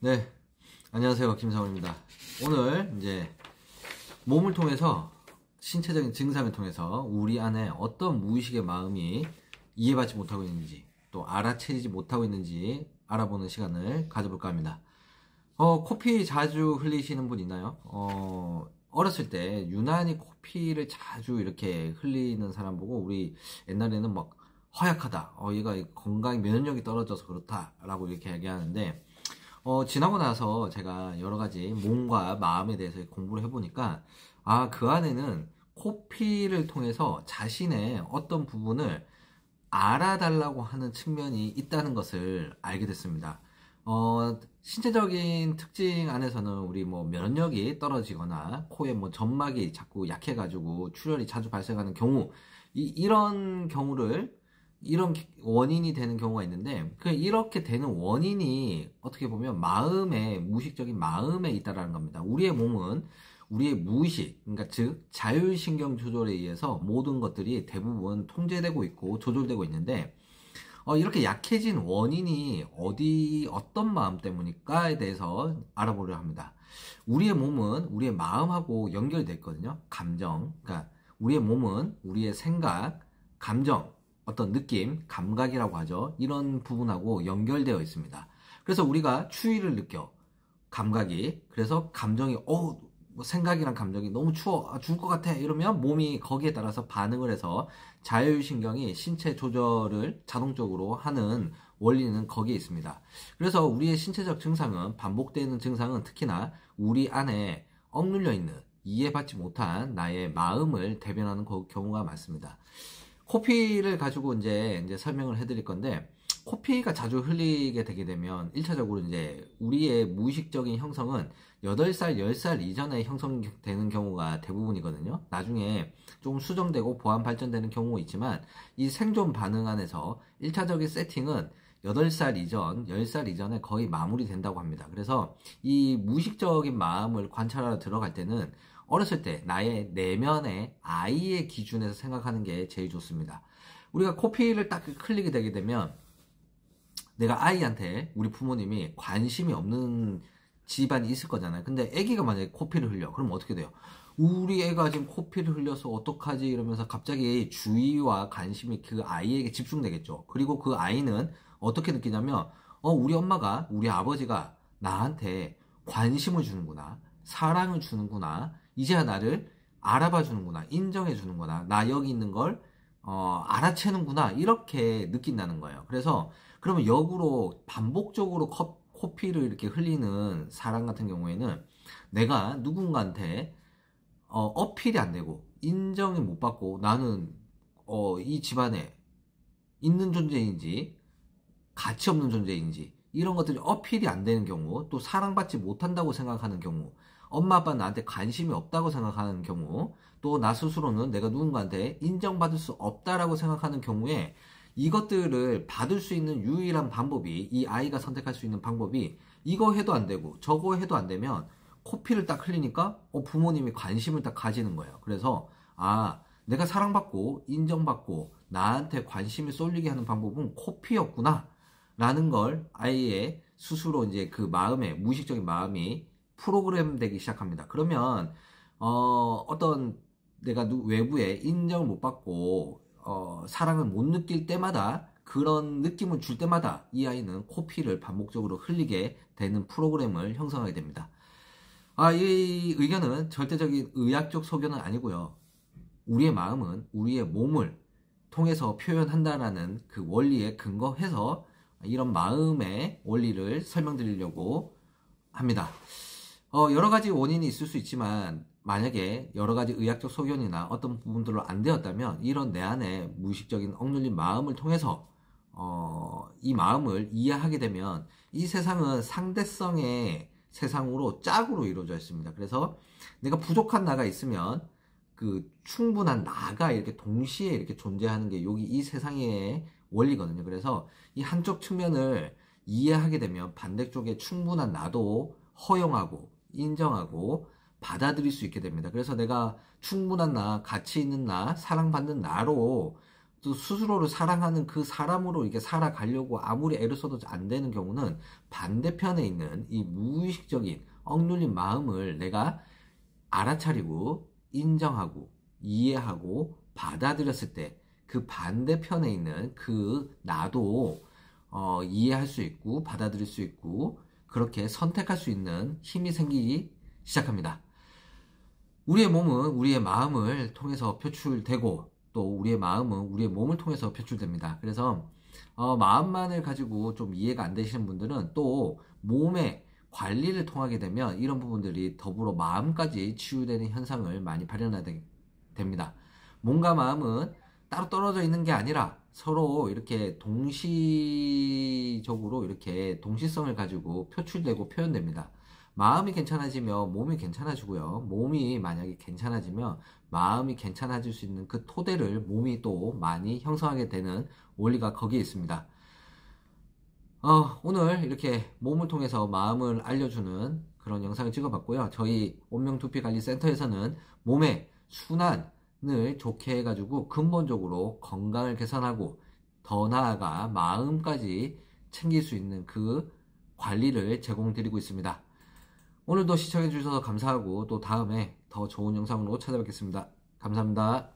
네, 안녕하세요. 김상훈입니다. 오늘 이제 몸을 통해서 신체적인 증상을 통해서 우리 안에 어떤 무의식의 마음이 이해받지 못하고 있는지 또 알아채지 못하고 있는지 알아보는 시간을 가져볼까 합니다. 코피 자주 흘리시는 분 있나요? 어렸을 때 유난히 코피를 자주 이렇게 흘리는 사람 보고 우리 옛날에는 막 허약하다. 얘가 건강 면역력이 떨어져서 그렇다라고 이렇게 얘기하는데 지나고 나서 제가 여러 가지 몸과 마음에 대해서 공부를 해보니까, 그 안에는 코피를 통해서 자신의 어떤 부분을 알아달라고 하는 측면이 있다는 것을 알게 됐습니다. 신체적인 특징 안에서는 우리 뭐 면역력이 떨어지거나 코에 뭐 점막이 자꾸 약해가지고 출혈이 자주 발생하는 경우, 이런 경우를 이런 원인이 되는 경우가 있는데, 이렇게 되는 원인이 어떻게 보면 무의식적인 마음에 있다라는 겁니다. 우리의 몸은 우리의 무의식, 그러니까 즉 자율신경 조절에 의해서 모든 것들이 대부분 통제되고 있고 조절되고 있는데, 이렇게 약해진 원인이 어떤 마음 때문일까에 대해서 알아보려 합니다. 우리의 몸은 우리의 마음하고 연결되어 있거든요. 감정, 그러니까 우리의 몸은 우리의 생각, 감정, 어떤 느낌, 감각이라고 하죠. 이런 부분하고 연결되어 있습니다. 그래서 우리가 추위를 느껴, 감각이. 그래서 감정이 생각이랑 감정이 너무 추워, 죽을 것 같아 이러면 몸이 거기에 따라서 반응을 해서 자율신경이 신체 조절을 자동적으로 하는 원리는 거기에 있습니다. 그래서 우리의 신체적 증상은, 반복되는 증상은 특히나 우리 안에 억눌려 있는, 이해받지 못한 나의 마음을 대변하는 경우가 많습니다. 코피를 가지고 이제 설명을 해드릴 건데, 코피가 자주 흘리게 되게 되면 1차적으로 이제 우리의 무의식적인 형성은 8살, 10살 이전에 형성되는 경우가 대부분이거든요. 나중에 조금 수정되고 보완 발전되는 경우가 있지만, 이 생존 반응 안에서 1차적인 세팅은 8살 이전, 10살 이전에 거의 마무리된다고 합니다. 그래서 이 무의식적인 마음을 관찰하러 들어갈 때는 어렸을 때 나의 내면의 아이의 기준에서 생각하는 게 제일 좋습니다. 우리가 코피를 딱 흘리게 되게 되면 내가 아이한테 우리 부모님이 관심이 없는 집안이 있을 거잖아요. 근데 아기가 만약에 코피를 흘려. 그럼 어떻게 돼요? 우리 애가 지금 코피를 흘려서 어떡하지? 이러면서 갑자기 주의와 관심이 그 아이에게 집중되겠죠. 그리고 그 아이는 어떻게 느끼냐면, 우리 엄마가, 우리 아버지가 나한테 관심을 주는구나. 사랑을 주는구나. 이제야 나를 알아봐 주는구나. 인정해 주는구나. 나 여기 있는 걸 알아채는구나. 이렇게 느낀다는 거예요. 그래서 그러면 역으로 반복적으로 코피를 이렇게 흘리는 사람 같은 경우에는 내가 누군가한테 어필이 안 되고 인정을 못 받고 나는 이 집안에 있는 존재인지 가치 없는 존재인지 이런 것들이 어필이 안 되는 경우, 또 사랑받지 못한다고 생각하는 경우, 엄마 아빠 나한테 관심이 없다고 생각하는 경우, 또 나 스스로는 내가 누군가한테 인정받을 수 없다라고 생각하는 경우에 이것들을 받을 수 있는 유일한 방법이, 이 아이가 선택할 수 있는 방법이 이거 해도 안 되고 저거 해도 안 되면 코피를 딱 흘리니까 부모님이 관심을 딱 가지는 거예요. 그래서 내가 사랑받고 인정받고 나한테 관심이 쏠리게 하는 방법은 코피였구나 라는 걸 아이의 스스로 이제 그 마음의 무의식적인 마음이 프로그램 되기 시작합니다. 그러면 어떤 내가 외부에 인정을 못 받고 사랑을 못 느낄 때마다, 그런 느낌을 줄 때마다 이 아이는 코피를 반복적으로 흘리게 되는 프로그램을 형성하게 됩니다. 이 의견은 절대적인 의학적 소견은 아니고요. 우리의 마음은 우리의 몸을 통해서 표현한다라는 그 원리에 근거해서 이런 마음의 원리를 설명드리려고 합니다. 여러 가지 원인이 있을 수 있지만, 만약에 여러 가지 의학적 소견이나 어떤 부분들로 안 되었다면, 이런 내 안에 무의식적인 억눌린 마음을 통해서 이 마음을 이해하게 되면 이 세상은 상대성의 세상으로 짝으로 이루어져 있습니다. 그래서 내가 부족한 나가 있으면 그 충분한 나가 이렇게 동시에 이렇게 존재하는 게 여기 이 세상의 원리거든요. 그래서 이 한쪽 측면을 이해하게 되면 반대쪽에 충분한 나도 허용하고 인정하고 받아들일 수 있게 됩니다. 그래서 내가 충분한 나, 가치 있는 나, 사랑받는 나로 또 스스로를 사랑하는 그 사람으로 이렇게 살아가려고 아무리 애를 써도 안 되는 경우는 반대편에 있는 이 무의식적인 억눌린 마음을 내가 알아차리고 인정하고 이해하고 받아들였을 때 그 반대편에 있는 그 나도 이해할 수 있고 받아들일 수 있고 그렇게 선택할 수 있는 힘이 생기기 시작합니다. 우리의 몸은 우리의 마음을 통해서 표출되고 또 우리의 마음은 우리의 몸을 통해서 표출됩니다. 그래서 마음만을 가지고 좀 이해가 안 되시는 분들은 또 몸의 관리를 통하게 되면 이런 부분들이 더불어 마음까지 치유되는 현상을 많이 발현하게 됩니다. 몸과 마음은 따로 떨어져 있는 게 아니라 서로 이렇게 동시적으로 이렇게 동시성을 가지고 표출되고 표현됩니다. 마음이 괜찮아지면 몸이 괜찮아지고요. 몸이 만약에 괜찮아지면 마음이 괜찮아질 수 있는 그 토대를 몸이 또 많이 형성하게 되는 원리가 거기에 있습니다. 오늘 이렇게 몸을 통해서 마음을 알려주는 그런 영상을 찍어봤고요. 저희 온명두피관리센터에서는 몸의 순환을 좋게 해가지고 근본적으로 건강을 개선하고 더 나아가 마음까지 챙길 수 있는 그 관리를 제공드리고 있습니다. 오늘도 시청해주셔서 감사하고 또 다음에 더 좋은 영상으로 찾아뵙겠습니다. 감사합니다.